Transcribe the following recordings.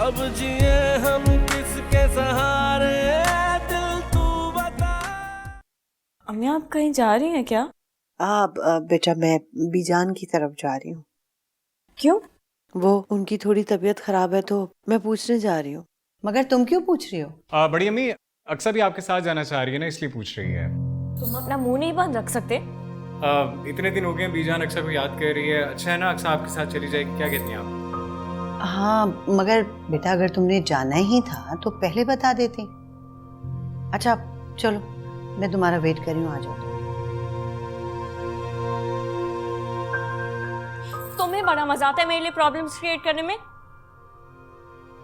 अब जिए हम किसके सहारे, दिल तू बता। अम्मी आप कहीं जा रही हैं क्या? बेटा मैं बीजान की तरफ जा रही हूँ। क्यों? वो उनकी थोड़ी तबीयत खराब है तो मैं पूछने जा रही हूँ। मगर तुम क्यों पूछ रही हो? बड़ी अम्मी अक्सर भी आपके साथ जाना चाह रही है ना, इसलिए पूछ रही है। तुम अपना मुंह नहीं बंद रख सकते? इतने दिन हो गए बीजान अक्सर को याद कर रही है। अच्छा है ना अक्सर आपके साथ चली जाएगी, क्या कहती हैं आप? हाँ मगर बेटा अगर तुमने जाना ही था तो पहले बता देती। अच्छा चलो मैं तुम्हारा वेट कर रही हूँ, आ जाओ। तुम्हें बड़ा मजा आता है मेरे लिए प्रॉब्लम्स क्रिएट करने में।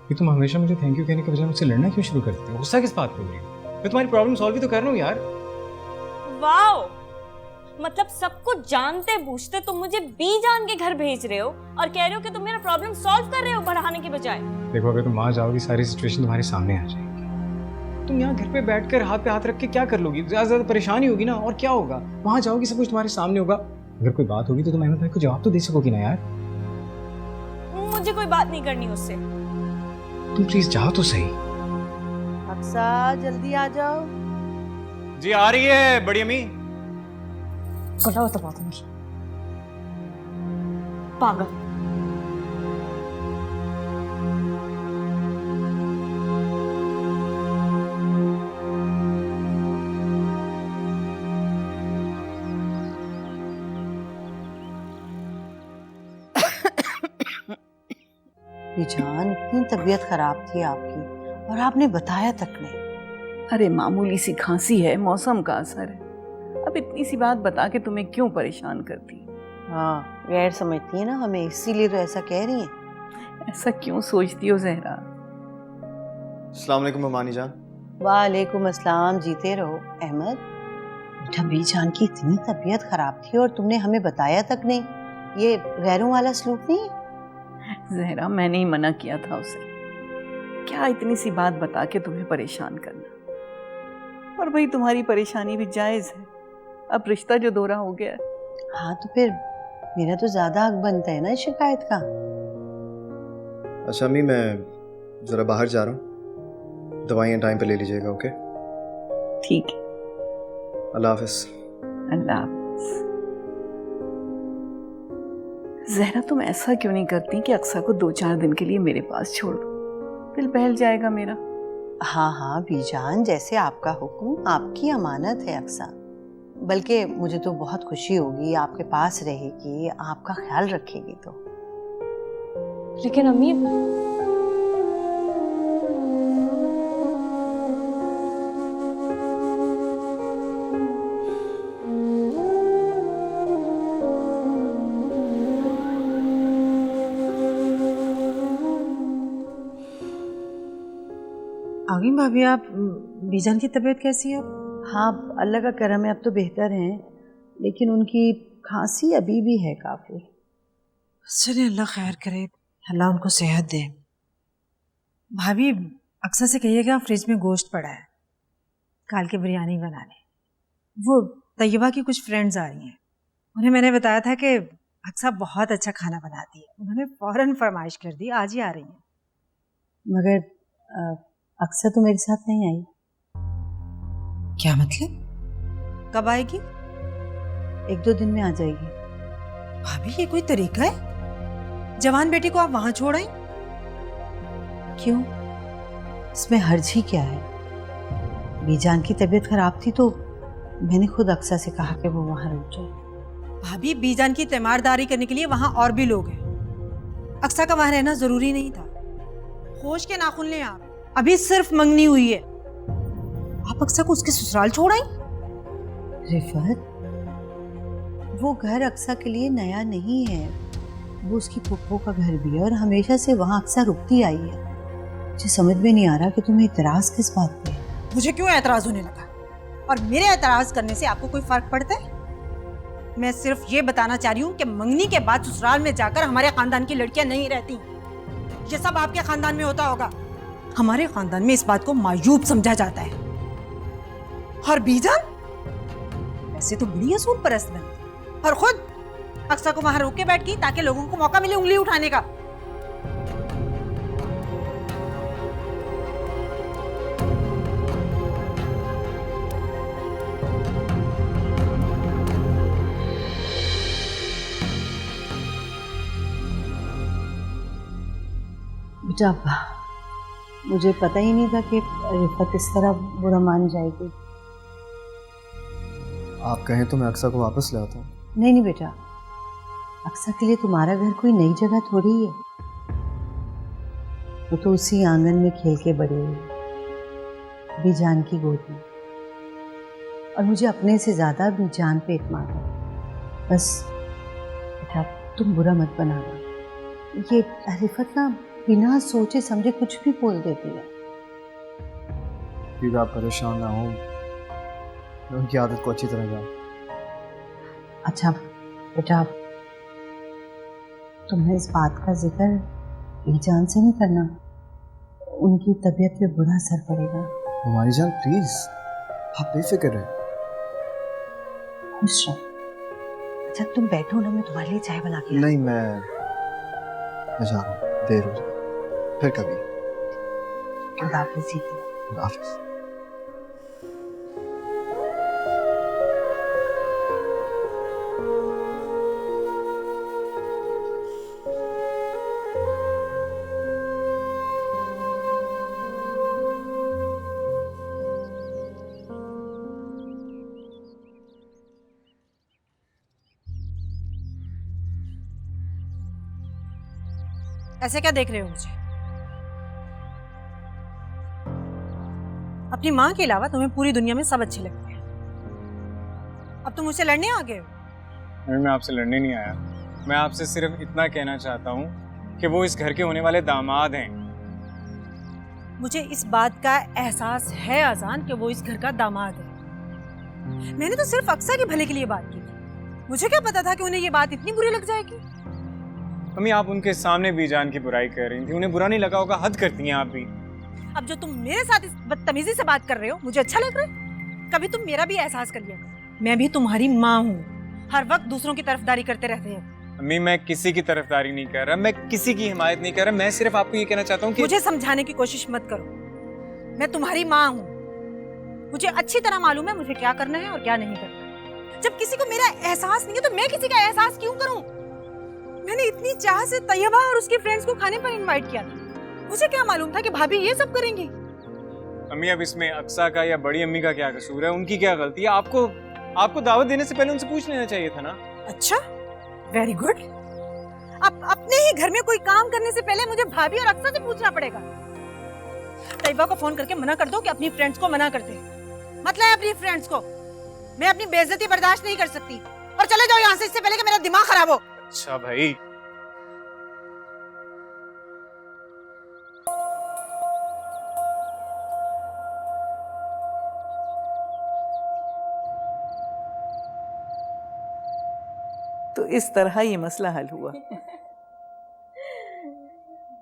कि तुम हमेशा मुझे थैंक यू कहने के बजाय मुझसे लड़ना क्यों शुरू करती हो? गुस्सा किस बात पे हो रही हो? मैं तुम्हारी प्रॉब्लम सॉल्व ही तो कर रहा हूँ यार। वाओ, मतलब सब कुछ जानते बूझते तुम मुझे बीजान के घर भेज रहे हो और कह रहे हो कि तुम मेरा प्रॉब्लम सॉल्व कर रहे हो बढ़ाने के बजाय। देखो अगर तुम वहां जाओगी सारी सिचुएशन तुम्हारे सामने आ जाएगी। तुम यहाँ घर पे बैठकर हाथ पे हाथ रख के क्या कर लोगी? ज्यादा परेशानी होगी ना, और क्या होगा? वहां जाओगी सब कुछ तुम्हारे सामने होगा। अगर कोई बात होगी तो तुम अहमद भाई को जवाब तो दे सकोगी ना यार। मुझे कोई बात नहीं करनी उससे। तुम प्लीज जाओ तो सही। अक्सा जल्दी आ जाओ। जी आ रही है बड़ी अम्मी। बताओ तो बात नहीं। पागल। बीजान इतनी तबीयत खराब थी आपकी और आपने बताया तक नहीं। अरे मामूली सी खांसी है, मौसम का असर है। अब इतनी सी बात बता के तुम्हें क्यों परेशान करती? हाँ गैर समझती है ना हमें, इसीलिए तो ऐसा कह रही हैं। ऐसा क्यों सोचती हो जहरा? अस्सलाम वालेकुम अमानी जान। वालेकुम अस्सलाम, जीते रहो। अहमद बेटा बीजान की इतनी तबीयत खराब थी और तुमने हमें बताया तक नहीं, ये गैरों वाला सलूक नहीं? जहरा मैंने ही मना किया था उसे। क्या इतनी सी बात बता के तुम्हें परेशान करना? और भाई तुम्हारी परेशानी भी जायज है, अब रिश्ता जो दोहरा हो गया है। हाँ तो फिर मेरा तो ज्यादा हक बनता है ना शिकायत का। अच्छा अम्मी मैं ज़रा बाहर जा रहा हूँ, दवाइयाँ टाइम पे ले लीजिएगा। ओके ठीक है, अल्लाह हाफिज़। अल्लाह हाफिज़। जहरा तुम ऐसा क्यों नहीं करती कि अक्सा को 2-4 दिन के लिए मेरे पास छोड़ दो, दिल बहल जाएगा मेरा। हाँ हाँ बीजान, जैसे आपका हुक्म, आपकी अमानत है अक्सा। बल्कि मुझे तो बहुत खुशी होगी आपके पास रहेगी, आपका ख्याल रखेगी तो। लेकिन अम्मी आगे भाभी आप, बीजान की तबीयत कैसी है? हाँ अल्लाह का करम है, अब तो बेहतर हैं, लेकिन उनकी खांसी अभी भी है काफ़ी। चलिए अल्लाह खैर करे, अल्लाह उनको सेहत दे। भाभी अक्सर से कहिएगा फ्रिज में गोश्त पड़ा है, काल की बिरयानी बनाने। वो तैयबा की कुछ फ्रेंड्स आ रही हैं, उन्हें मैंने बताया था कि अक्सा बहुत अच्छा खाना बनाती है, उन्होंने फौरन फरमाइश कर दी आज ही आ रही हैं। मगर अक्सर तो मेरे साथ नहीं आई। क्या मतलब? कब आएगी? 1-2 दिन में आ जाएगी। भाभी ये कोई तरीका है? जवान बेटी को आप वहां छोड़ आई? क्यों, इसमें हर्ज ही क्या है? बीजान की तबीयत खराब थी तो मैंने खुद अक्सा से कहा कि वो वहां रुक जाए। भाभी बीजान की तीमारदारी करने के लिए वहां और भी लोग हैं, अक्सा का वहां रहना जरूरी नहीं था। होश के नाखून लें आप, अभी सिर्फ मंगनी हुई है, आप अक्सा को उसके ससुराल छोड़ आई? रिफत, वो घर अक्सा के लिए नया नहीं है, वो उसकी फूफो का घर भी है और हमेशा से वहाँ अक्सा रुकती आई है। मुझे समझ में नहीं आ रहा कि तुम्हें इतराज किस बात पे है। मुझे क्यों एतराज होने लगा? और मेरे एतराज करने से आपको कोई फर्क पड़ता है? मैं सिर्फ ये बताना चाह रही हूँ कि मंगनी के बाद ससुराल में जाकर हमारे खानदान की लड़कियां नहीं रहती। ये सब आपके खानदान में होता होगा, हमारे खानदान में इस बात को मायूब समझा जाता है। और बीजान वैसे तो बड़ी असूल परस्त बनती और खुद अक्सा को वहां रोक के बैठ गई ताकि लोगों को मौका मिले उंगली उठाने का। बेटा मुझे पता ही नहीं था कि रिफत इस तरह बुरा मान जाएगी। आप कहें तो मैं अक्सा को वापस ले आता हूँ। नहीं नहीं बेटा, अक्सा के लिए तुम्हारा घर कोई नई जगह थोड़ी है। वो तो उसी आंगन में खेल के बड़े हुए, बीजान की गोद में। और मुझे अपने से ज्यादा बीजान पे इत्मीनान है। बस बेटा तुम बुरा मत बनाना। ये रिफत ना बिना सोचे समझे कुछ भी बोल देती है। प्लीज आप परेशान ना हो, मैं उनकी आदत को अच्छी तरह जानता। अच्छा बेटा, तुम्हें इस बात का जिक्र बीजान से नहीं करना, उनकी तबीयत पे बुरा असर पड़ेगा। हमारी जान प्लीज, आप बेफिक्र रहे। खुश रहो। अच्छा तुम बैठो ना, मैं तुम्हारे लिए चाय बना के नहीं, मैं जा रहा हूँ, देर हो जाए, फिर कभी। खुदा हाफिज़ जी। खुदा हाफिज़। ऐसे क्या देख रहे हो मुझे? अपनी माँ के अलावा तुम्हें पूरी दुनिया में सब अच्छे लगते हैं। अब तुम मुझसे लड़ने आ गए हो? मैं आपसे लड़ने नहीं आया, मैं आपसे सिर्फ इतना कहना चाहता हूँ कि वो इस घर के होने वाले दामाद हैं। मुझे इस बात का एहसास है अजान कि वो इस घर का दामाद है। मैंने तो सिर्फ अक्सा के भले के लिए बात की थी। मुझे क्या पता था कि उन्हें ये बात इतनी बुरी लग जाएगी। मम्मी आप उनके सामने बीजान की बुराई कर रही थी, उन्हें बुरा नहीं लगा होगा, हद करती हैं आप भी। अब जो तुम मेरे साथ इस बदतमीजी से बात कर रहे हो मुझे अच्छा लग रहा है। कभी तुम मेरा भी एहसास कर लिया, मैं भी तुम्हारी माँ हूँ। हर वक्त दूसरों की तरफदारी करते रहते हैं। मम्मी मैं किसी की तरफदारी नहीं कर रहा, मैं किसी की हिमायत नहीं कर रहा, मैं सिर्फ आपको ये कहना चाहता हूँ कि मुझे समझाने की कोशिश मत करो। मैं तुम्हारी माँ हूँ, मुझे अच्छी तरह मालूम है मुझे क्या करना है और क्या नहीं करना। जब किसी को मेरा एहसास नहीं है तो मैं किसी का एहसास क्यों करूँ? मैंने इतनी चाह से तैयबा और उसके फ्रेंड्स को खाने पर इनवाइट किया था। मुझे क्या मालूम था कि भाभी ये सब करेंगी। अम्मी अब इसमें अक्सा का या बड़ी अम्मी का क्या कसूर है? उनकी क्या गलती है? आपको दावत देने से पहले उनसे पूछ लेना चाहिए था ना। अच्छा, वेरी गुड। अब अपने ही घर में कोई काम करने से पहले मुझे भाभी और अक्सा से पूछना पड़ेगा। तैयबा को फोन करके मना कर दो कि अपनी फ्रेंड्स को मना कर दे। मत लाए अपनी फ्रेंड्स को। मैं अपनी बेइज्जती बर्दाश्त नहीं कर सकती। और चले जाओ यहाँ से, इससे पहले कि मेरा दिमाग खराब हो। अच्छा भाई, तो इस तरह ये मसला हल हुआ।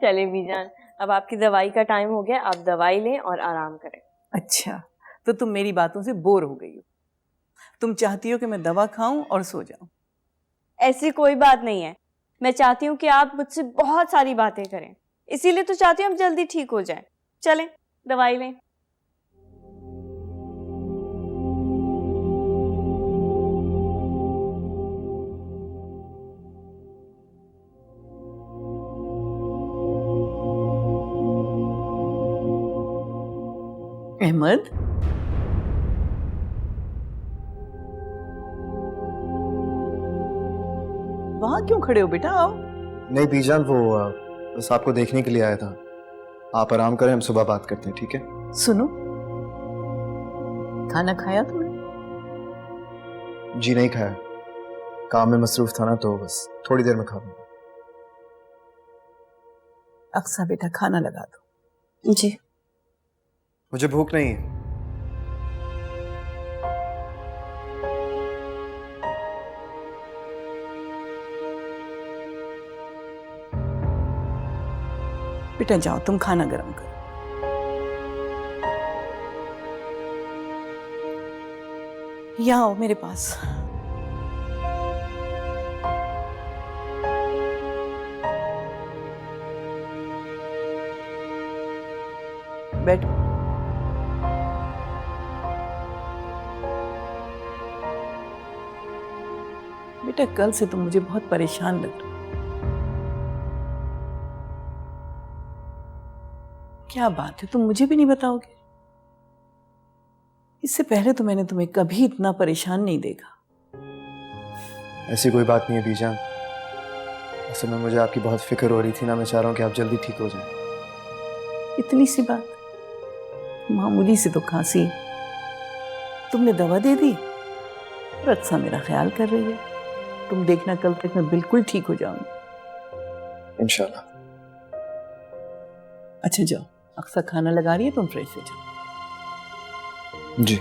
चले बीजान, अब आपकी दवाई का टाइम हो गया, आप दवाई लें और आराम करें। अच्छा, तो तुम मेरी बातों से बोर हो गई हो। तुम चाहती हो कि मैं दवा खाऊं और सो जाऊं। ऐसी कोई बात नहीं है, मैं चाहती हूँ कि आप मुझसे बहुत सारी बातें करें, इसीलिए तो चाहती हूँ आप जल्दी ठीक हो जाएं। चलें दवाई लें। अहमद, वहां क्यों खड़े हो बेटा? आओ। नहीं बीजान, वो बस आपको देखने के लिए आया था। आप आराम करें, हम सुबह बात करते हैं, ठीक है? सुनो, खाना खाया तुमने? जी नहीं खाया, काम में मसरूफ था ना, तो बस थोड़ी देर में खा लूंगा। अक्सा बेटा खाना लगा दो। जी। मुझे भूख नहीं है। बेटा जाओ, तुम खाना गर्म करो। यहाँ आओ मेरे पास। बैठो। बेटा कल से तुम मुझे बहुत परेशान लग रहे हो। क्या बात है, तुम मुझे भी नहीं बताओगे? इससे पहले तो मैंने तुम्हें कभी इतना परेशान नहीं देखा। ऐसी कोई बात नहीं है बीजान। असल में मुझे आपकी बहुत फिक्र हो रही थी ना, मैं चाह रहा हूँ कि आप जल्दी ठीक हो जाएं। इतनी सी बात, मामूली सी तो खांसी, तुमने दवा दे दी और अक्सा मेरा ख्याल कर रही है। तुम देखना कल तक मैं बिल्कुल ठीक हो जाऊंगी इंशाल्लाह। अच्छा जाओ, अक्सा खाना लगा रही है, तुम फ्रेश हो जाओ। जी।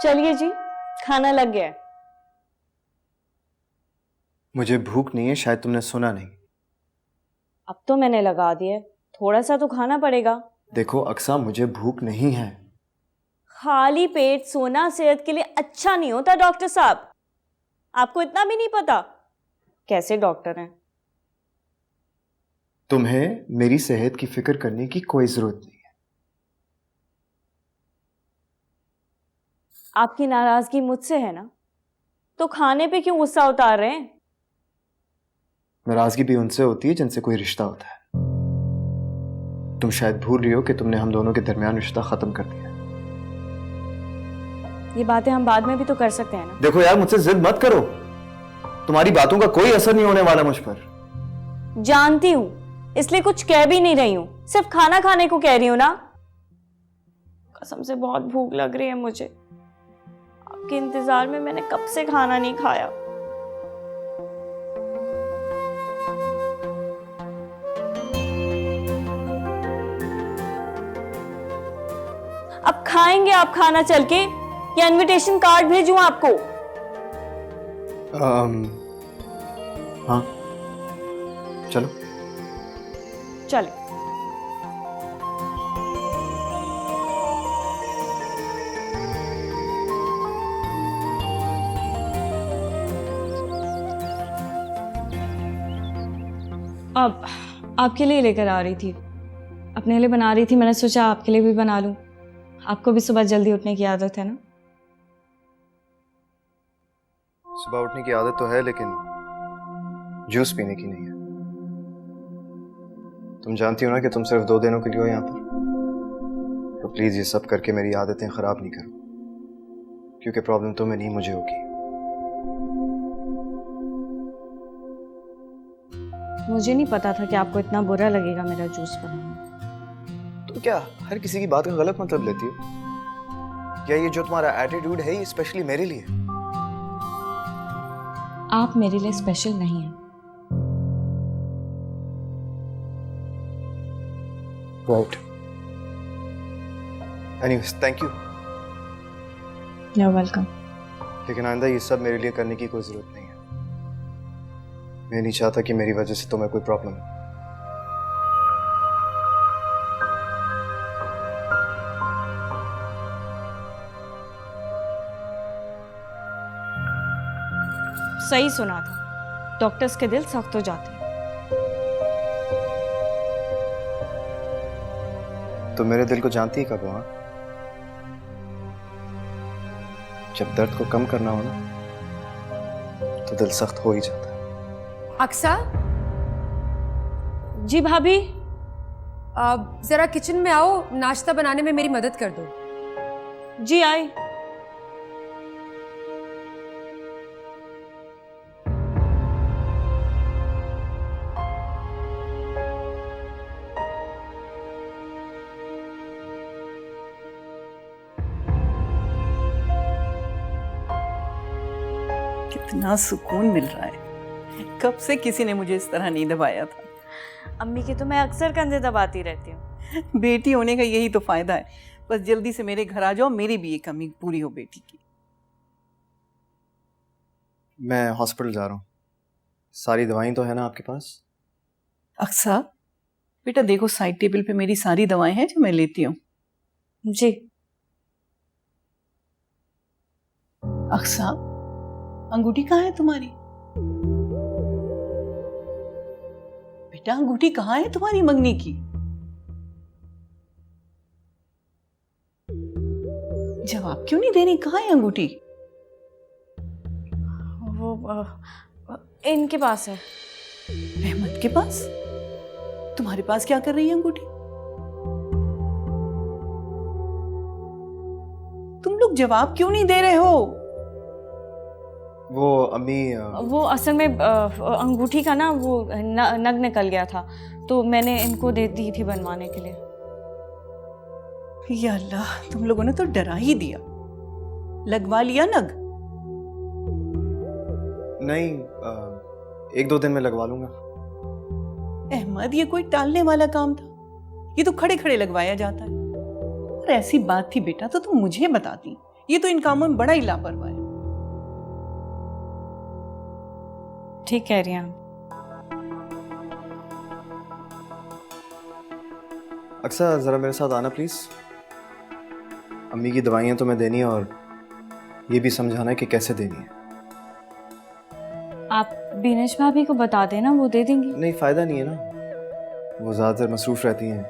चलिए जी, खाना लग गया है। मुझे भूख नहीं है, शायद तुमने सुना नहीं। अब तो मैंने लगा दिया, थोड़ा सा तो खाना पड़ेगा। देखो अक्सा, मुझे भूख नहीं है। खाली पेट सोना सेहत के लिए अच्छा नहीं होता डॉक्टर साहब, आपको इतना भी नहीं पता? कैसे डॉक्टर हैं? तुम्हें मेरी सेहत की फिक्र करने की कोई जरूरत नहीं है। आपकी नाराजगी मुझसे है ना, तो खाने पे क्यों गुस्सा उतार रहे हैं? नाराजगी भी उनसे होती है जिनसे कोई रिश्ता होता है। तुम शायद भूल रही हो कि तुमने हम दोनों के दरमियान रिश्ता खत्म कर दिया। ये बातें हम बाद में भी तो कर सकते हैं ना। देखो यार, मुझसे जिद मत करो। तुम्हारी बातों का कोई असर नहीं होने वाला मुझ पर। जानती हूं, इसलिए कुछ कह भी नहीं रही हूं, सिर्फ खाना खाने को कह रही हूं ना। कसम से बहुत भूख लग रही है मुझे, आपके इंतजार में मैंने कब से खाना नहीं खाया। अब खाएंगे आप खाना चल के, या इनविटेशन कार्ड भेजूं आपको? हाँ चलो। चले। अब आपके लिए लेकर आ रही थी, अपने लिए बना रही थी, मैंने सोचा आपके लिए भी बना लूं। आपको भी सुबह जल्दी उठने की आदत है ना? सुबह उठने की आदत तो है, लेकिन जूस पीने की नहीं है। तुम जानती हो ना कि तुम सिर्फ 2 दिनों के लिए हो यहाँ पर। तो प्लीज ये सब करके मेरी आदतें खराब नहीं करो, क्योंकि प्रॉब्लम तुम्हें नहीं मुझे होगी। मुझे नहीं पता था कि आपको इतना बुरा लगेगा मेरा जूस बनाना। तुम क्या हर किसी की बात का गलत मतलब लेती हो? क्या ये जो तुम्हारा एटीट्यूड है ये स्पेशली मेरे लिए? आप मेरे लिए स्पेशल नहीं हैं। Right. Anyways, thank you. You are welcome. लेकिन आइंदा ये सब मेरे लिए करने की कोई जरूरत नहीं है। मैं नहीं चाहता कि मेरी वजह से तुम्हें कोई प्रॉब्लम हो। सही सुना था, डॉक्टर्स के दिल सख्त हो जाते हैं। तो मेरे दिल को जानती ही कब हो? हाँ? जब दर्द को कम करना हो ना, तो दिल सख्त हो ही जाता है। अक्सा, जी भाभी। जरा किचन में आओ, नाश्ता बनाने में मेरी मदद कर दो। जी आई। कितना सुकून मिल रहा है, कब से किसी ने मुझे इस तरह नहीं दबाया था। अम्मी की तो मैं अक्सर कंधे दबाती रहती हूँ। बेटी होने का यही तो फायदा है, बस जल्दी से मेरे घर आ जाओ, मेरी भी ये कमी पूरी हो बेटी की। मैं हॉस्पिटल जा रहा हूँ। सारी दवाएं तो है ना आपके पास? अक्सा बेटा देखो, साइड टेबल पे मेरी सारी दवाएं हैं जो मैं लेती हूँ। जी। अक्सा अंगूठी कहाँ है तुम्हारी? बेटा अंगूठी कहाँ है तुम्हारी मंगनी की? जवाब क्यों नहीं दे रही? कहाँ है अंगूठी? वो इनके पास है। रहमत के पास? तुम्हारे पास क्या कर रही है अंगूठी? तुम लोग जवाब क्यों नहीं दे रहे हो? वो अम्मी वो असल में अंगूठी का ना वो नग निकल गया था, तो मैंने इनको दे दी थी बनवाने के लिए। या अल्लाह, तुम लोगों ने तो डरा ही दिया। लगवा लिया नग? नहीं, 1-2 दिन में लगवा लूंगा। अहमद, ये कोई टालने वाला काम था? ये तो खड़े खड़े लगवाया जाता है। और ऐसी बात थी बेटा तो तुम मुझे बताती। ये तो इन कामों में बड़ा ही लापरवाह है। ठीक कह रही हैं आप। अक्सर जरा मेरे साथ आना प्लीज। अम्मी की दवाइयाँ तो मैं देनी है और ये भी समझाना है कि कैसे देनी है। आप बीनेश भाभी को बता देना, वो दे देंगी। नहीं, फायदा नहीं है ना, वो ज़्यादातर मसरूफ रहती हैं,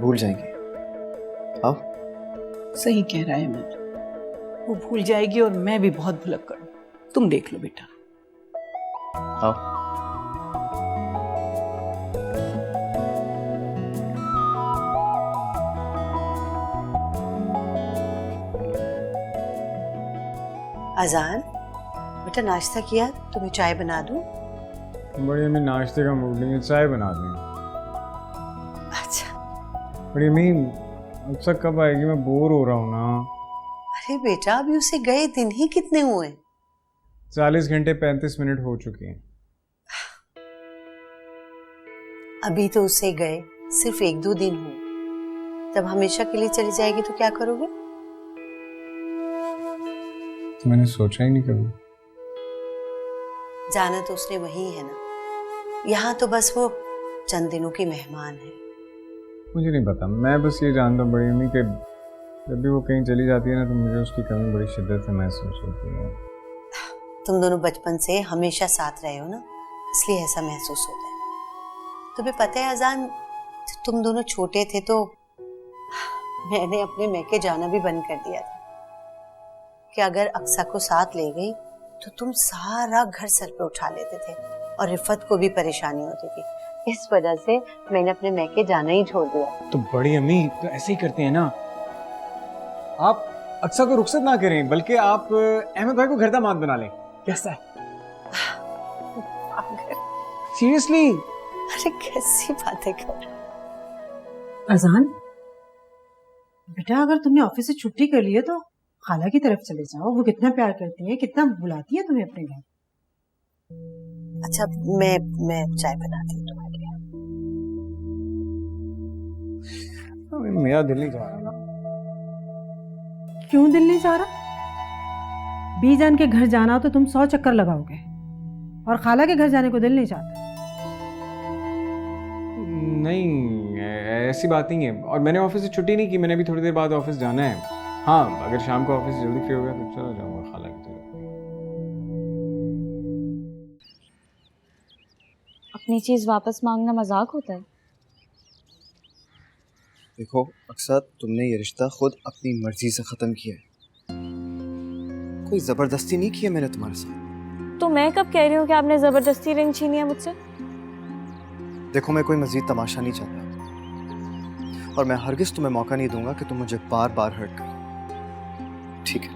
भूल जाएंगी। आओ। सही कह रहा है अहमद, वो भूल जाएगी और मैं भी बहुत भुलक्कड़ हूं। तुम देख लो बेटा। आओ। अजान, बेटा नाश्ता किया? तुम्हें चाय बना दूं? बड़ी अम्मी नाश्ते का मूड नहीं है, चाय बना दें। अच्छा। बड़ी अम्मी अक्सर कब आएगी? मैं बोर हो रहा हूँ ना। अरे बेटा, अभी उसे गए दिन ही कितने हुए? 40 घंटे 35 मिनट हो चुके हैं। अभी तो उसे गए सिर्फ 1-2 दिन हुए, तब हमेशा के लिए चली जाएगी तो क्या करोगे? तो मैंने सोचा ही नहीं कभी। जाना तो उसने वही है ना, यहाँ तो बस वो चंद दिनों की मेहमान है। मुझे नहीं पता, मैं बस ये जानता हूँ बड़ी अम्मी कि जब भी वो कहीं चली जाती है ना तो मुझे उसकी कमी बड़ी शिद्दत से महसूस होती है। तुम दोनों बचपन से हमेशा साथ रहे हो ना, इसलिए ऐसा महसूस होता है। तुम्हें पता है अजान, जब तुम दोनों छोटे थे तो मैंने अपने मैके जाना भी बंद कर दिया था कि अगर अक्सा को साथ ले गई तो तुम सारा घर सर पे उठा लेते थे और रिफत को भी परेशानी होती थी। इस वजह से मैंने अपने मैके जाना ही छोड़ दिया। तो बड़ी अम्मी तो ऐसे ही करते हैं ना, आप अक्सा को रुखसत ना करें बल्कि आप अहमद भाई को घर दामाद बना लें। कैसा है? सीरियसली? अरे कैसी बातें कर रहे हो? अजान, बेटा अगर तुमने ऑफिस से छुट्टी कर ली है तो खाला की तरफ चले जाओ। वो कितना प्यार करती है, कितना बुलाती है तुम्हें अपने घर। अच्छा, मैं चाय बनाती हूँ तुम्हारे लिए। मेरा दिल नहीं चाह रहा ना। क्यों दिल नहीं चाह रहा? बीजान के घर जाना हो तो तुम 100 चक्कर लगाओगे और खाला के घर जाने को दिल नहीं चाहता। नहीं, ऐसी बात नहीं है। और मैंने ऑफिस से छुट्टी नहीं की, मैंने अभी थोड़ी देर बाद ऑफिस जाना है। हाँ, अगर शाम को ऑफिस जल्दी फ्री हो गया तो चला जाऊंगा खाला की तरफ। अपनी चीज वापस मांगना मजाक होता है? देखो अक्सर, तुमने ये रिश्ता खुद अपनी मर्जी से ख़त्म किया है, कोई ज़बरदस्ती नहीं की है मैंने तुम्हारे साथ। तो मैं कब कह रही हूँ कि आपने जबरदस्ती रिंग छीनी है मुझसे? देखो, मैं कोई मजीद तमाशा नहीं चाहता और मैं हरगिज़ तुम्हें मौका नहीं दूंगा कि तुम मुझे बार बार हर्ट करो। ठीक है,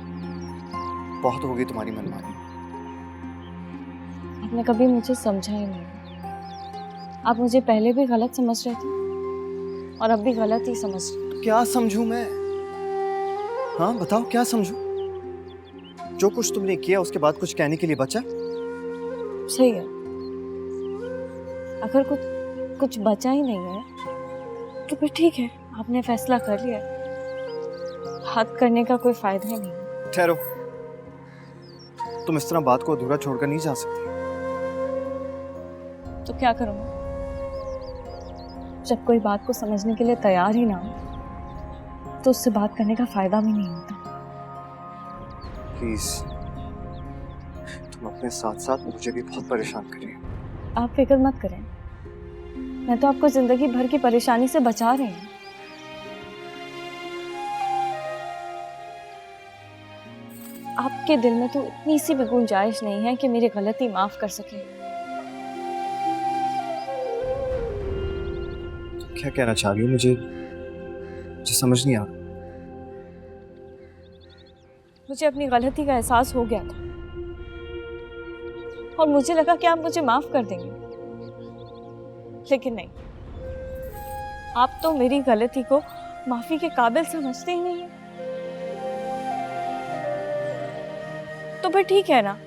बहुत होगी तुम्हारी मनमानी। आपने कभी मुझे समझा ही नहीं। आप मुझे पहले भी गलत समझ रहे थे और अब भी गलत ही समझ रहे। तो क्या समझूं मैं? हाँ बताओ, क्या समझूं? जो कुछ तुमने किया उसके बाद कुछ कहने के लिए बचा? सही है, अगर कुछ बचा ही नहीं है तो फिर ठीक है, आपने फैसला कर लिया, हद करने का कोई फायदा ही नहीं। ठहरो, तुम इस तरह बात को अधूरा छोड़कर नहीं जा सकती। तो क्या करूँगा? जब कोई बात को समझने के लिए तैयार ही ना हो तो उससे बात करने का फायदा भी नहीं होता। प्लीज, तुम अपने साथ साथ मुझे भी बहुत परेशान कर रही हो। आप फिक्र मत करें, मैं तो आपको जिंदगी भर की परेशानी से बचा रही हूँ। आपके दिल में तो इतनी सी भी गुंजाइश नहीं है कि मेरी गलती माफ कर सके। क्या कहना चाह रही हो? मुझे समझ नहीं आ रहा। मुझे अपनी गलती का एहसास हो गया था और मुझे लगा कि आप मुझे माफ कर देंगे, लेकिन नहीं, आप तो मेरी गलती को माफी के काबिल समझते ही नहीं। तो फिर ठीक है ना,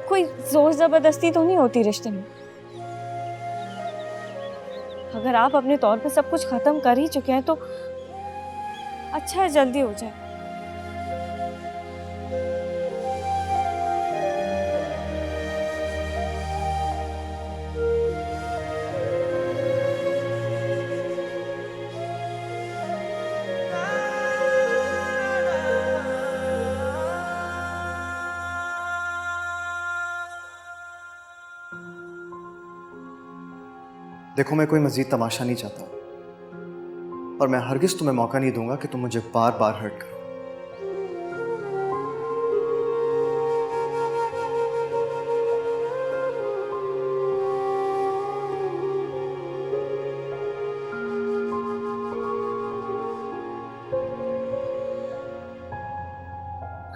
कोई जोर जबरदस्ती तो नहीं होती रिश्ते में। अगर आप अपने तौर पे सब कुछ खत्म कर ही चुके हैं तो अच्छा है जल्दी हो जाए। देखो, मैं कोई मजीद तमाशा नहीं चाहता और मैं हरगिज तुम्हें मौका नहीं दूंगा कि तुम मुझे बार बार हर्ट करो।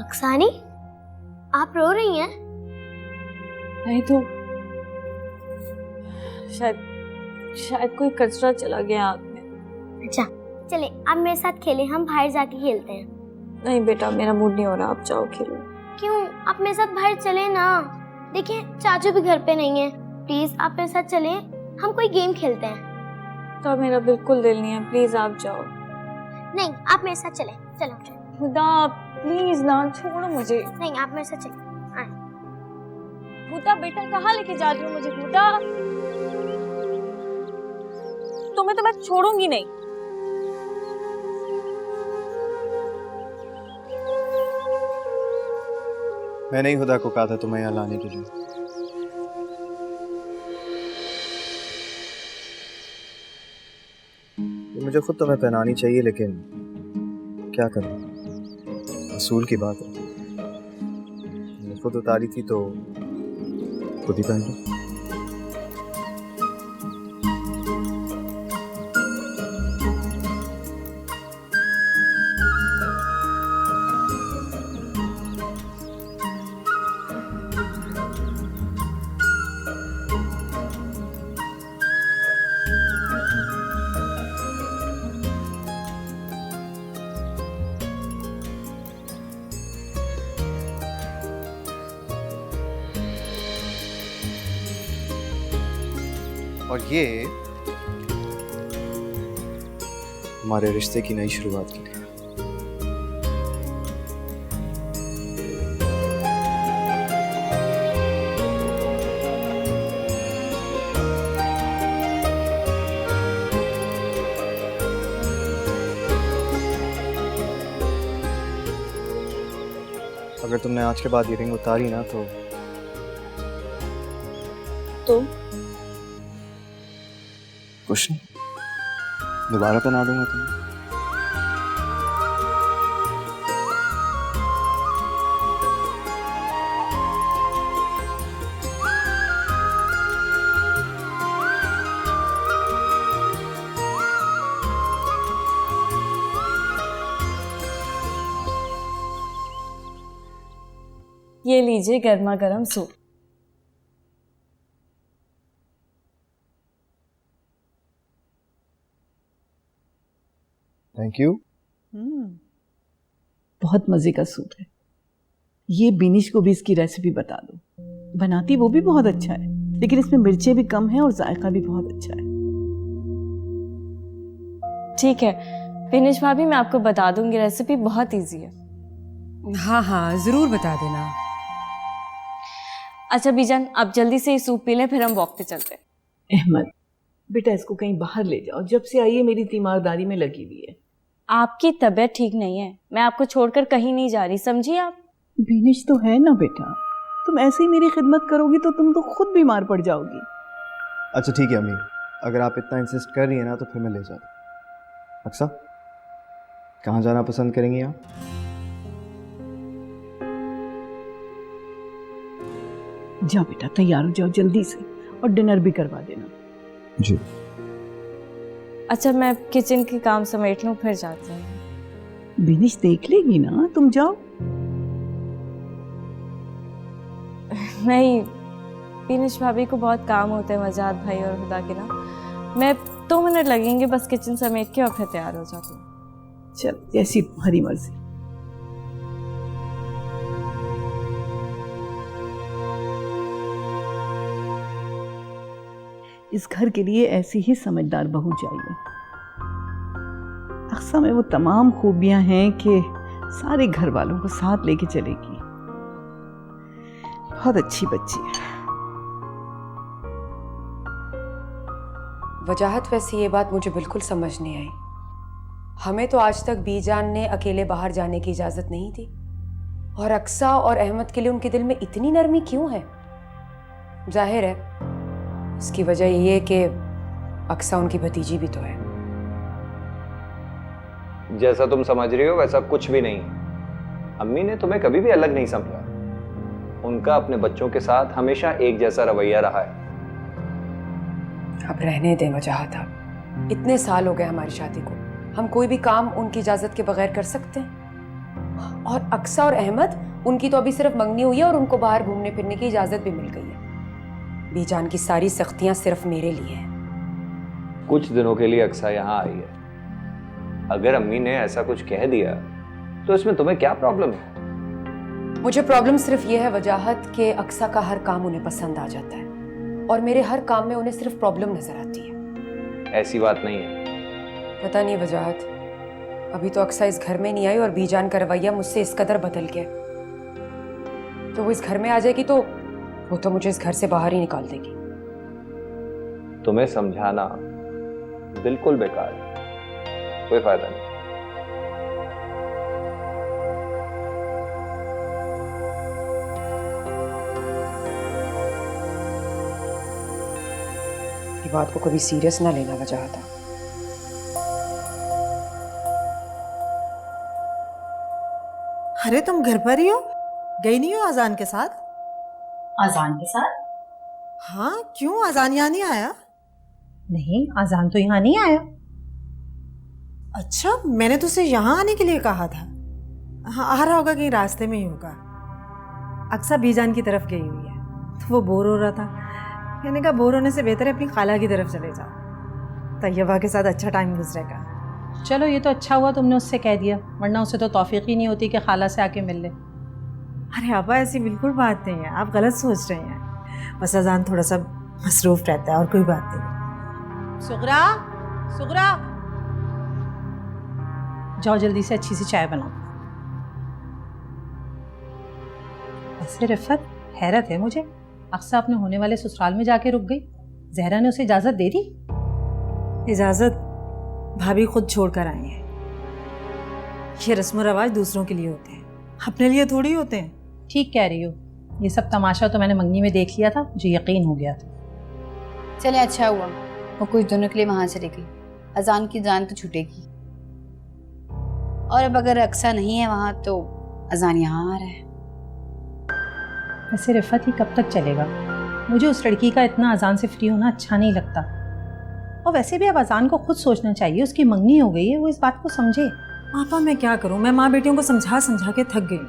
अक्सानी, आप रो रही हैं? नहीं तो शायद कोई कचरा चला गया आग में। अच्छा, चले आप मेरे साथ खेलें, हम बाहर जाके खेलते हैं। नहीं बेटा, मेरा मूड नहीं हो रहा, आप जाओ खेलो। क्यों? आप मेरे साथ बाहर चले ना। देखिए, चाचू भी घर पे नहीं है, प्लीज आप मेरे साथ चलें, हम कोई गेम खेलते हैं। तो मेरा बिल्कुल दिल नहीं है, प्लीज आप जाओ। नहीं, आप मेरे साथ चलें। चलो खुदा प्लीज ना, छोड़ो मुझे। नहीं, आप मेरे साथ चलें। खुदा बेटा, कहाँ लेके जा रही हो मुझे? खुदा, तुम्हें तो मैं छोड़ूंगी नहीं। मैंने ही खुदा को कहा था तुम्हें यहाँ लाने के लिए। ये मुझे खुद तुम्हें पहनानी चाहिए, लेकिन क्या करूं, असूल की बात है। मैंने खुद उतारी थी तो खुद ही पहन लो। और ये हमारे रिश्ते की नई शुरुआत के लिए। अगर तुमने आज के बाद ये रिंग उतारी ना तो कुछ नहीं, दोबारा पहना दूंगा तुम्हें। ये लीजिए गर्मा गर्म सूप। Thank you. बहुत मजे का सूप है। ये बिनिश को भी इसकी रेसिपी बता दो। बनाती वो भी बहुत अच्छा है, लेकिन इसमें मिर्चें भी कम है और जायका भी बहुत अच्छा है। ठीक है बिनिश भाभी, मैं आपको बता दूंगी, रेसिपी बहुत इजी है। हाँ हाँ, जरूर बता देना। अच्छा बीजन, आप जल्दी से ये सूप पी लें, फिर हम वॉक पे चलते हैं। अहमद बेटा, इसको कहीं बाहर ले जाओ, जब से आई है मेरी तीमारदारी में लगी हुई है। आपकी तबीयत ठीक नहीं है, मैं आपको छोड़कर कहीं नहीं जा रही, समझिए आप। बिनिश तो है ना बेटा, तुम ऐसे ही मेरी खिदमत करोगी तो तुम तो खुद बीमार पड़ जाओगी। अच्छा ठीक है अम्मी, अगर आप इतना इंसिस्ट कर रही है ना तो फिर मैं ले जाता हूँ। अक्सा, कहाँ जाना पसंद करेंगी आप? जाओ बेटा, तैयार हो जाओ जल्दी से और डिनर भी करवा देना। जी। अच्छा मैं किचन के काम समेट लूँ फिर जाते हैं। बिनिश देख लेगी ना, तुम जाओ। नहीं, बिनिश भाभी को बहुत काम होते हैं वजाहत भाई और खुदा के ना। मैं 2 मिनट लगेंगे बस किचन समेट के और फिर तैयार हो जाती हूँ। चल, जैसी तुम्हारी मर्जी। इस घर के लिए ऐसी ही समझदार बहू चाहिए। अक्सा में वो तमाम खूबियां हैं कि सारे घर वालों को साथ लेके चलेगी। बहुत अच्छी बच्ची है। वजाहत, वैसे ये बात मुझे बिल्कुल समझ नहीं आई। हमें तो आज तक बीजान ने अकेले बाहर जाने की इजाजत नहीं दी, और अक्सा और अहमद के लिए उनके दिल में इतनी नरमी क्यों है? जाहिर है इसकी वजह यही है कि अक्सा उनकी भतीजी भी तो है। जैसा तुम समझ रही हो वैसा कुछ भी नहीं। अम्मी ने तुम्हें कभी भी अलग नहीं समझा। उनका अपने बच्चों के साथ हमेशा एक जैसा रवैया रहा है। अब रहने दें वजाहत, आप इतने साल हो गए हमारी शादी को, हम कोई भी काम उनकी इजाजत के बगैर कर सकते हैं। और अक्सा और अहमद, उनकी तो अभी सिर्फ मंगनी हुई है और उनको बाहर घूमने फिरने की इजाजत भी मिल गई है। बीजान की सारी सख्तियां सिर्फ मेरे लिए हैं। कुछ दिनों के लिए अक्सा यहाँ आई है। अगर अम्मी ने ऐसा कुछ कह दिया तो इसमें तुम्हें क्या प्रॉब्लम है? मुझे प्रॉब्लम सिर्फ ये है वजाहत कि अक्सा का हर काम उन्हें पसंद आ जाता है और मेरे हर काम में उन्हें सिर्फ प्रॉब्लम नजर आती है। ऐसी बात नहीं है। पता नहीं वजाहत, अभी तो अक्सा इस घर में नहीं आई और बीजान का रवैया मुझसे इस कदर बदल गया। तो वो इस घर में आ जाएगी तो वो तो मुझे इस घर से बाहर ही निकाल देगी। तुम्हें समझाना बिल्कुल बेकार है, कोई फायदा नहीं। ये बात को कभी सीरियस ना लेना वजाहत। अरे तुम घर पर ही हो? गई नहीं हो अजान के साथ? अजान के साथ? हाँ, क्यों अजान यहाँ नहीं आया? नहीं, अजान तो यहाँ नहीं आया। अच्छा, मैंने तो उसे यहाँ आने के लिए कहा था। हाँ, आ रहा होगा, कहीं रास्ते में ही होगा। अक्सा बीजान की तरफ गई हुई है तो वो बोर हो रहा था। मैंने कहा बोर होने से बेहतर है अपनी खाला की तरफ चले जाओ, तैयबा के साथ अच्छा टाइम गुजरेगा। चलो ये तो अच्छा हुआ तुमने उससे कह दिया, वरना उसे तो तौफीक ही नहीं होती कि खाला से आके मिल ले। अरे अब्बा, ऐसी बिल्कुल बात नहीं है, आप गलत सोच रहे हैं। बस अजान थोड़ा सा मसरूफ रहता है और कोई बात नहीं। सुगरा, सुगरा, जाओ जल्दी से अच्छी सी चाय बनाओ। ऐसे रिफत, हैरत है मुझे, अक्सा अपने होने वाले ससुराल में जाके रुक गई। जहरा ने उसे इजाजत दे दी? इजाजत भाभी खुद छोड़कर आई है। ये रस्म रवाज दूसरों के लिए होते हैं, अपने लिए थोड़ी होते हैं। ठीक कह रही हो, ये सब तमाशा तो मैंने मंगनी में देख लिया था, मुझे यकीन हो गया था। चले, अच्छा हुआ वो कुछ दिनों के लिए वहां चली गई, अजान की जान तो छूटेगी। और अब अगर अक्सा नहीं है वहां तो अजान यहाँ आ रहा है। ऐसे रिफत ही कब तक चलेगा? मुझे उस लड़की का इतना अजान से फ्री होना अच्छा नहीं लगता। और वैसे भी अब अजान को खुद सोचना चाहिए, उसकी मंगनी हो गई है, वो इस बात को समझे। पापा, मैं क्या करूं, मैं माँ बेटियों को समझा समझा के थक गई।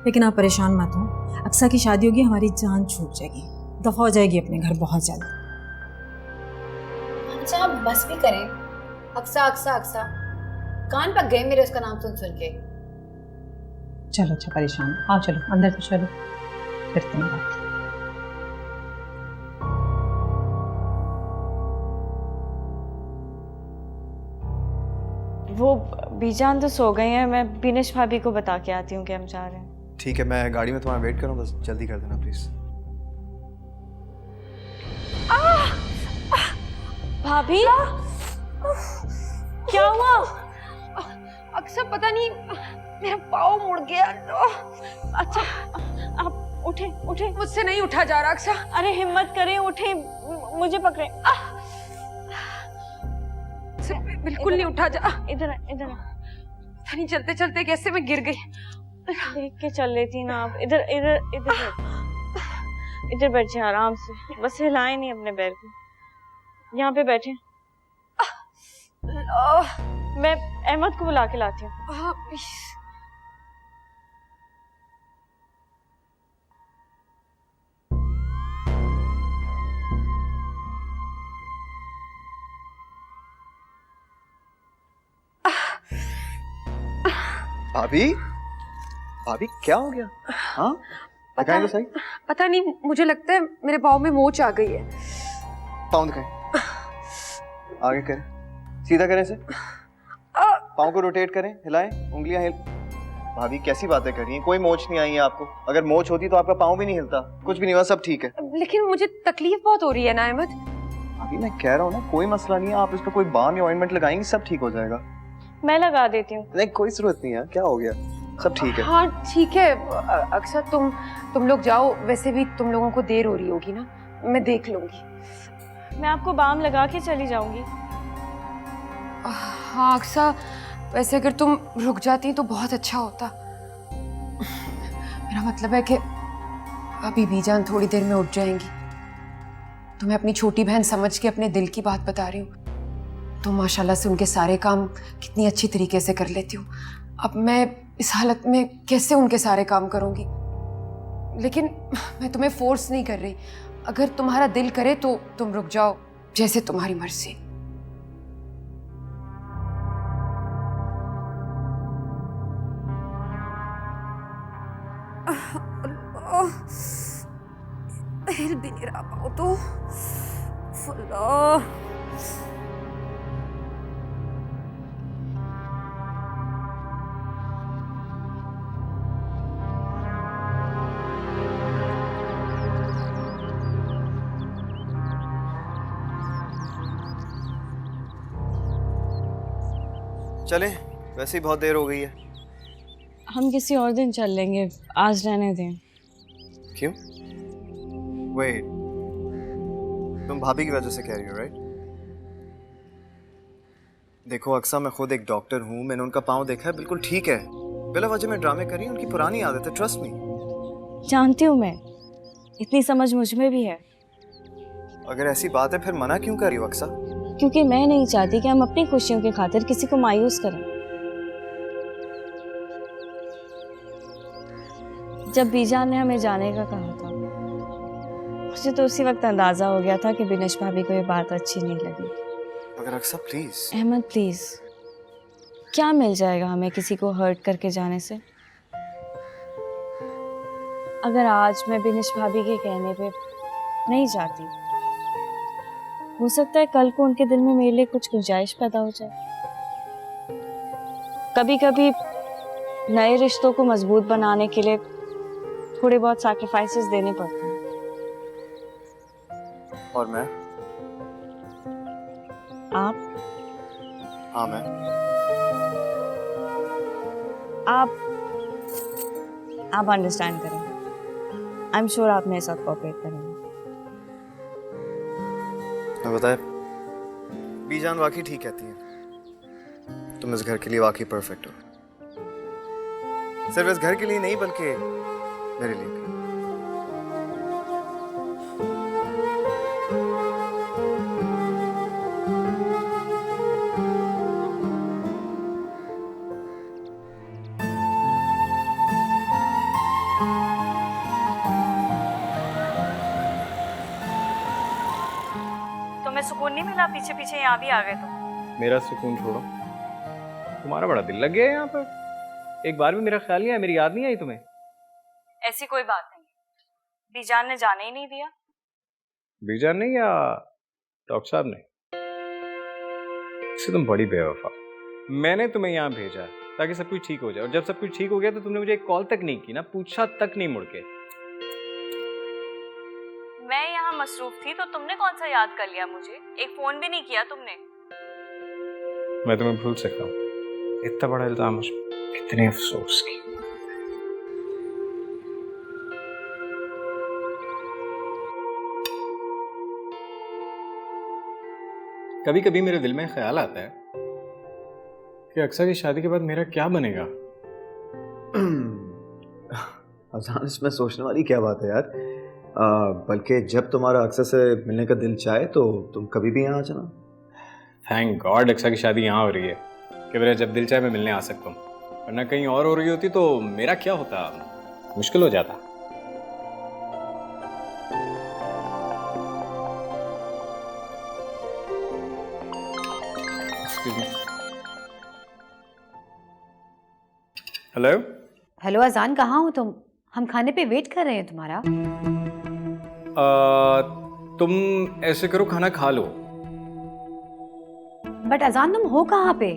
लेकिन आप परेशान मत हो, अक्सा की शादी होगी, हमारी जान छूट जाएगी, दफा हो जाएगी अपने घर बहुत जल्द। अच्छा, आप बस भी करें। अक्सा अक्सा अक्सा कान पक गए मेरे उसका नाम सुन सुन के। चलो अच्छा, परेशान आओ, चलो अंदर तो चलो, करते हैं बात। वो बीजान तो सो गई हैं, मैं बिनिश भाभी को बता के आती हूँ कि हम जा रहे हैं। ठीक है, मैं गाड़ी में तुम्हारा वेट करूँ, बस जल्दी कर देना प्लीज। भाभी, क्या हुआ? अक्सर पता नहीं मेरा पाँव मुड़ गया। उठे। मुझसे नहीं उठा जा रहा अक्सा। अरे हिम्मत करें, उठे, मुझे पकड़े। बिल्कुल नहीं उठा जा। इधर इधर नहीं, चलते चलते कैसे मैं गिर गई। देख के चल लेती ना आप। इधर इधर इधर इधर बैठे आराम से, बस हिलाएं नहीं अपने पैर को। यहाँ पे बैठे। मैं अहमद को बुला के लाती हूँ। भाभी, भाभी क्या हो गया? हाँ, दिखाएं तो सही। पता नहीं, मुझे लगता है मेरे पाँव में मोच आ गई है। पाँव दिखाएं। आगे करें, सीधा करें इसे। पाँव को रोटेट करें, हिलाएं, उंगलियां हिल। भाभी कैसी बातें कर रही हैं? कोई मोच नहीं आई है आपको। अगर मोच होती तो आपका पाँव भी नहीं हिलता। कुछ भी नहीं हुआ, सब ठीक है। लेकिन मुझे तकलीफ बहुत हो रही है ना अहमद। भाभी मैं कह रहा हूँ ना, कोई मसला नहीं है। आप इस पर कोई बाम या ऑइंटमेंट लगाएंगे, सब ठीक हो जाएगा। मैं लगा देती हूँ। नहीं, कोई जरूरत नहीं है। क्या हो गया? सब ठीक है। हाँ ठीक है। अक्सर तुम लोग जाओ, वैसे भी तुम लोगों को देर हो रही होगी ना, मैं देख लूंगी। मैं आपको बाम लगा के चली जाऊंगी। हाँ अक्सर, वैसे अगर तुम रुक जाती तो बहुत अच्छा होता। मेरा मतलब है कि अभी बीजान थोड़ी देर में उठ जाएंगी। तुम्हें अपनी छोटी बहन समझ के अपने दिल की बात बता रही हूँ। तुम माशाल्लाह से उनके सारे काम कितनी अच्छी तरीके से कर लेती हो। अब मैं इस हालत में कैसे उनके सारे काम करूँगी? लेकिन मैं तुम्हें फोर्स नहीं कर रही। अगर तुम्हारा दिल करे तो तुम रुक जाओ, जैसे तुम्हारी मर्जी। हिल भी नहीं रहा पाओ तो। चले, वैसे ही बहुत देर हो गई है। हम किसी और दिन चल लेंगे, आज रहने दें। क्यों? वेट, तुम भाभी की वजह से कह रही हो, राइट? देखो अक्सा, मैं खुद एक डॉक्टर हूँ। मैंने उनका पाँव देखा है, बिल्कुल ठीक है। बिला वजह में ड्रामे करी, उनकी पुरानी आदत है, ट्रस्ट मी। जानती हूँ मैं, इतनी समझ मुझ में भी है। अगर ऐसी बात है फिर मना क्यों कर रही हो अक्सा? क्योंकि मैं नहीं चाहती कि हम अपनी खुशियों की खातिर किसी को मायूस करें। जब बीजान ने हमें जाने का कहा था, मुझे तो उसी वक्त अंदाजा हो गया था कि बिनेश भाभी को ये बात अच्छी नहीं लगी। मगर अक्सा प्लीज। अहमद प्लीज, क्या मिल जाएगा हमें किसी को हर्ट करके जाने से? अगर आज मैं बिनेश भाभी के कहने पे नहीं जाती, हो सकता है कल को उनके दिल में मेरे लिए कुछ गुंजाइश पैदा हो जाए। कभी कभी नए रिश्तों को मजबूत बनाने के लिए थोड़े बहुत सैक्रिफाइसेस देने पड़ते हैं। और मैं? आप? हाँ मैं। आप अंडरस्टैंड करेंगे। आई एम श्योर आप मेरे साथ कोऑपरेट करेंगे। मैं बताए, बीजान वाकई ठीक कहती है। तुम इस घर के लिए वाकई परफेक्ट हो। सिर्फ इस घर के लिए नहीं, बल्कि मेरे लिए भी। तुम्हें सुकून नहीं मिला? पीछे पीछे यहाँ भी आ गए तुम। मेरा सुकून छोड़ो, तुम्हारा बड़ा दिल लग गया है यहाँ पर। एक बार भी मेरा ख्याल नहीं आया, मेरी याद नहीं आई तुम्हें? ऐसी कोई बात नहीं, बीजान ने जाने ही नहीं दिया। बीजान नहीं या डॉक्टर साहब ने? इससे तुम बड़ी बेवफा। मैंने तुम्हें यहाँ भेजा ताकि सब कुछ ठीक हो जाए, और जब सब कुछ ठीक हो गया तो तुमने मुझे एक कॉल तक नहीं की, ना पूछा तक नहीं मुड़ के। मैं यहाँ मसरूफ थी तो तुमने कौन सा याद कर लिया मुझे? एक फोन भी नहीं किया तुमने। मैं तुम्हें भूल सकता हूँ? इतना बड़ा इल्जाम मुझ पे, इतने अफसोस की। कभी कभी मेरे दिल में ख्याल आता है कि अक्सर की शादी के बाद मेरा क्या बनेगा। अजान, इसमें सोचने वाली क्या बात है यार। बल्कि जब तुम्हारा अक्सर से मिलने का दिल चाहे तो तुम कभी भी यहाँ आ जाना। थैंक गॉड अक्सर की शादी यहाँ हो रही है कि मेरा जब दिल चाहे मैं मिलने आ सकता हूँ, वरना कहीं और हो रही होती तो मेरा क्या होता, मुश्किल हो जाता। हेलो हेलो अजान, कहाँ हो तुम? हम खाने पे वेट कर रहे हैं तुम्हारा। तुम ऐसे करो, खाना खा लो। बट अजान, तुम हो कहाँ पे?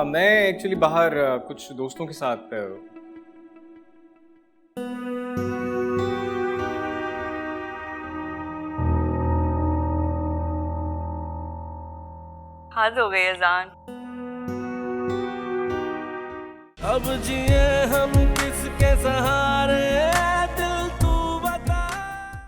मैं एक्चुअली बाहर कुछ दोस्तों के साथ हद हो गई अजान। अब जिए हम किसके सहारे